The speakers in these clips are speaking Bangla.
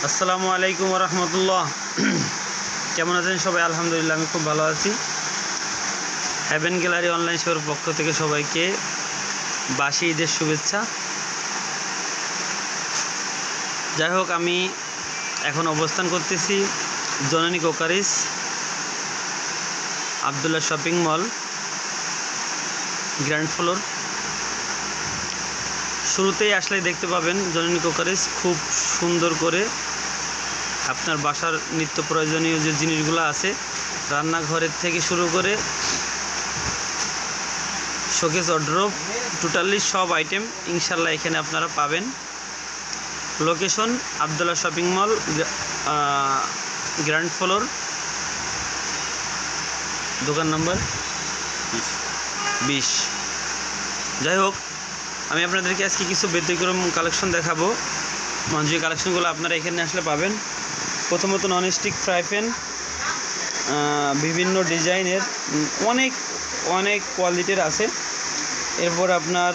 আসসালামু আলাইকুম ওয়া রাহমাতুল্লাহ। কেমন আছেন সবাই? আলহামদুলিল্লাহ আমি খুব ভালো আছি। হেভেন গ্যালারি অনলাইন শপের পক্ষ থেকে সবাইকে বাসি ঈদের শুভেচ্ছা। যাই হোক, আমি এখন অবস্থান করতেছি জননী crockeries Abdullah shopping mall, grand floor. শুরুতেই আসলে দেখতে পাবেন জননী কোকারিজ খুব সুন্দর করে আপনার বাসার নিত্য প্রয়োজনীয় যে জিনিসগুলো আছে, রান্নাঘরের থেকে শুরু করে শোকেস ওয়ারড্রোব, টোটালি সব আইটেম ইনশাল্লাহ এখানে আপনারা পাবেন। Location Abdullah shopping mall, grand floor, দোকান নম্বর 20। যাই হোক, আমি আপনাদেরকে আজকে কিছু ব্যতিক্রম কালেকশন দেখাবো। যে কালেকশনগুলো আপনারা এখানে আসলে পাবেন। প্রথমত ননস্টিক ফ্রাই প্যান, বিভিন্ন ডিজাইনের অনেক কোয়ালিটির আছে। এরপর আপনার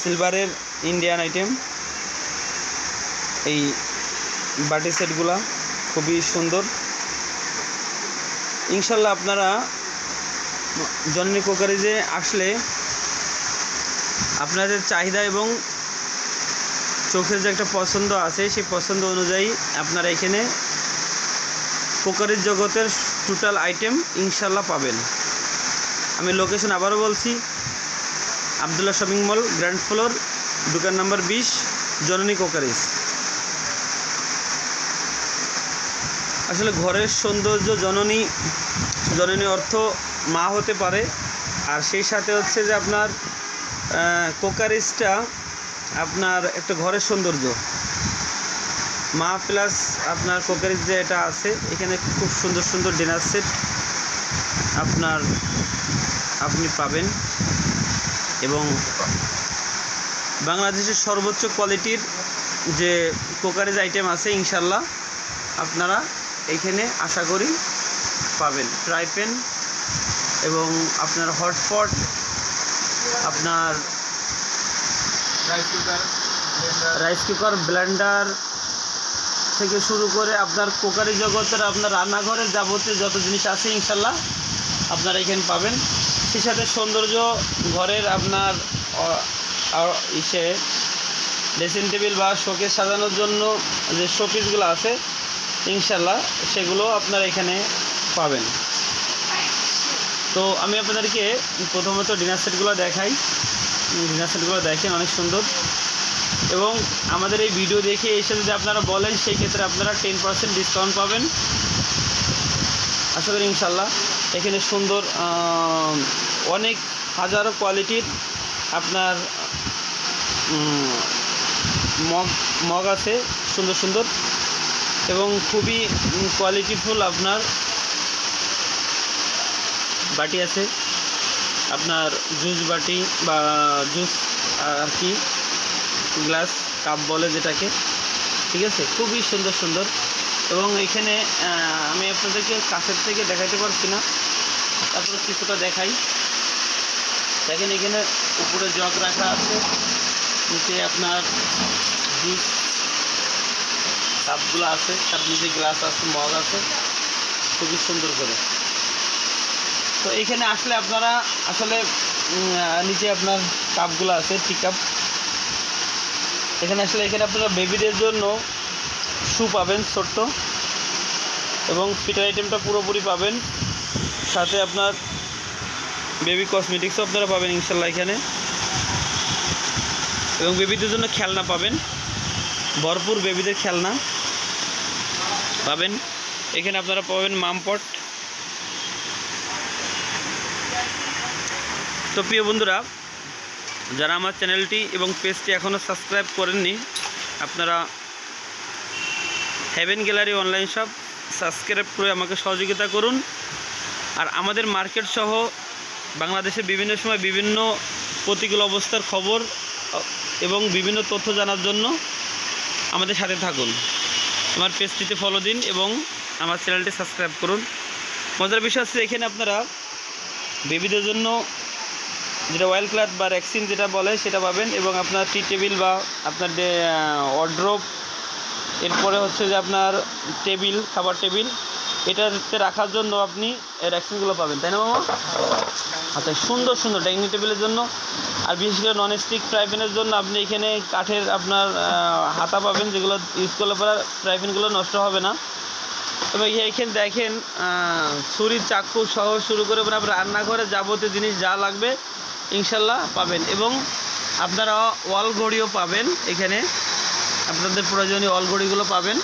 সিলভারের ইন্ডিয়ান আইটেম, এই বাটি সেটগুলা খুবই সুন্দর। ইনশাল্লাহ আপনারা জননী কোকারিজে আসলে আপনাদের চাহিদা এবং চোখের যে একটা পছন্দ আছে, সেই পছন্দ অনুযায়ী আপনারা এখানে কোকারিজ জগতের টোটাল আইটেম ইনশাল্লাহ পাবেন। আমি লোকেশন আবারও বলছি, Abdullah shopping mall, grand floor, দোকান নাম্বার 20, জননী কোকারিজ। আসলে ঘরের সৌন্দর্য জননী অর্থ মা হতে পারে, আর সেই সাথে হচ্ছে যে আপনার কোকারিজটা আপনার একটা ঘরের সৌন্দর্য। মা প্লাস আপনার কোকারিজ যে এটা আছে, এখানে খুব সুন্দর সুন্দর ডিনার সেট আপনি পাবেন এবং বাংলাদেশের সর্বোচ্চ কোয়ালিটির যে কোকারিজ আইটেম আছে ইনশাল্লাহ আপনারা এখানে আশা করি পাবেন। ফ্রাই প্যান এবং আপনার হটপট, আপনার রাইস কুকার, ব্লেন্ডার থেকে শুরু করে আপনার কোকারি জগতের আপনার রান্নাঘরের যাবতীয় যত জিনিস আছে ইনশাল্লাহ আপনারা এখানে পাবেন। সেই সাথে সৌন্দর্য ঘরের আপনার ড্রেসিং টেবিল বা শোকেস সাজানোর জন্য যে শোপিসগুলো আছে ইনশাল্লাহ সেগুলো আপনারা এখানে পাবেন। তো আমি আপনাদেরকে প্রথমত ডিনার সেটগুলো দেখাই। ডিনার সেটগুলো দেখেন, অনেক সুন্দর। এবং আমাদের এই ভিডিও দেখে এসে যদি আপনারা বলেন, সেই ক্ষেত্রে আপনারা 10% ডিসকাউন্ট পাবেন আশা করি ইনশাল্লাহ। এখানে সুন্দর অনেক হাজারো কোয়ালিটির আপনার মগ আছে, সুন্দর সুন্দর এবং খুবই কোয়ালিটিফুল আপনার বাটি আছে, আপনার জুস বাটি বা জুস আর কি গ্লাস কাপ বলে যেটাকে, ঠিক আছে, খুবই সুন্দর সুন্দর। এবং এখানে আমি আপনাদেরকে কাছের থেকে দেখাতে পারছি না, তারপরে কিছুটা দেখাই। দেখেন এখানে উপরে জগ রাখা আছে, নিচে আপনার জুস কাপগুলো আছে, তার নিচে গ্লাস আছে, মগ আছে, খুবই সুন্দর করে। তো এইখানে আসলে আপনারা আসলে নিচে আপনার কাপগুলো আছে, টি কাপ। এখানে আপনারা বেবিদের জন্য শু পাবেন ছোট্ট, এবং ফিটার আইটেমটা পুরোপুরি পাবেন। সাথে আপনার বেবি কসমেটিক্সও আপনারা পাবেন ইনশাল্লাহ এখানে। এবং বেবিদের জন্য খেলনা পাবেন, ভরপুর বেবিদের খেলনা পাবেন এখানে। আপনারা পাবেন মামপট। তো প্রিয় বন্ধুরা, যারা আমার চ্যানেলটি এবং পেজটি এখনও সাবস্ক্রাইব করেননি, আপনারা heaven gallery online shop subscribe করে আমাকে সহযোগিতা করুন। আর আমাদের মার্কেট সহ বাংলাদেশে বিভিন্ন সময় বিভিন্ন প্রতিকূল অবস্থার খবর এবং বিভিন্ন তথ্য জানার জন্য আমাদের সাথে থাকুন। আমার পেজটিতে ফলো দিন এবং আমার চ্যানেলটি সাবস্ক্রাইব করুন। মজার বিষয় হচ্ছে এখানে আপনারা বেবিদের জন্য যেটা ওয়াইল্ড ক্লাথ বা রেক্সিন যেটা বলে সেটা পাবেন, এবং আপনার টি টেবিল বা আপনার ওয়ারড্রোব এরপরে হচ্ছে যে আপনার টেবিল, খাবার টেবিল, এটাতে রাখার জন্য আপনি র্যাকসিনগুলো পাবেন, তাই না মামা? আচ্ছা, সুন্দর সুন্দর ডাইনিং টেবিলের জন্য, আর বিশেষ করে নন স্টিক ফ্রাই প্যানের জন্য আপনি এখানে কাঠের আপনার হাতা পাবেন, যেগুলো ইউজ করলে পরে ফ্রাই প্যানগুলো নষ্ট হবে না। এবং এইখানে দেখেন ছুরি, চাকু সহ শুরু করে আপনার রান্নাঘরে যাবতীয় জিনিস যা লাগবে ইনশাল্লাহ পাবেন। এবং আপনারা ওয়াল ঘড়িও পাবেন এখানে, আপনাদের প্রয়োজনীয় ওয়াল ঘড়িগুলো পাবেন।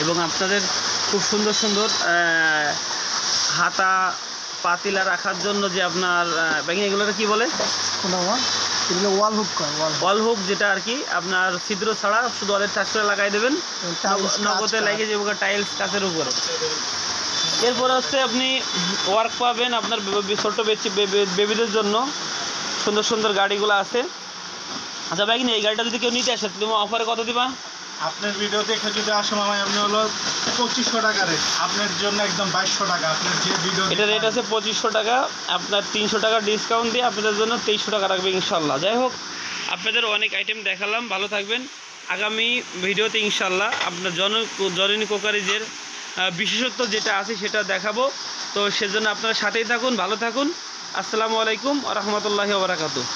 এবং আপনাদের খুব সুন্দর সুন্দর হাতা, পাতিলা রাখার জন্য যে আপনার ব্যাগিং, এগুলোটা কী বলে? ওয়াল হুক। ওয়াল হুক, যেটা আর কি আপনার ছিদ্র ছাড়া শুধু ওয়ালের টাচ করে লাগাই দেবেন, নগদে লাগিয়ে যাবে টাইলস কাচের উপরে। এরপরে হচ্ছে আপনি ওয়ার্ক পাবেন আপনার ছোট বেবিদের জন্য, সুন্দর সুন্দর গাড়িগুলো আছে। আচ্ছা ব্যাগিং, এই গাড়িটা যদি কেউ নিতে আসে তুমি অফারে কত দিবা? আপনার ভিডিও দেখে যদি আসে মামা, আপনি হলো 2500 টাকা রেট, আপনার জন্য একদম 2200 টাকা। আপনার যে ভিডিও, এটা রেট আছে 2500 টাকা, আপনার 300 টাকা ডিসকাউন্ট দিয়ে আপনাদের জন্য 2300 টাকা রাখবে ইনশাল্লাহ। যাই হোক, আপনাদের অনেক আইটেম দেখালাম, ভালো থাকবেন। আগামী ভিডিওতে ইনশাল্লাহ আপনার জননী কোকারিজের বিশেষত্ব যেটা আছে সেটা দেখাবো। তো সেজন্য আপনারা সাথেই থাকুন, ভালো থাকুন। আসসালামু আলাইকুম ওয়া রাহমাতুল্লাহি ওয়া বারাকাতুহু।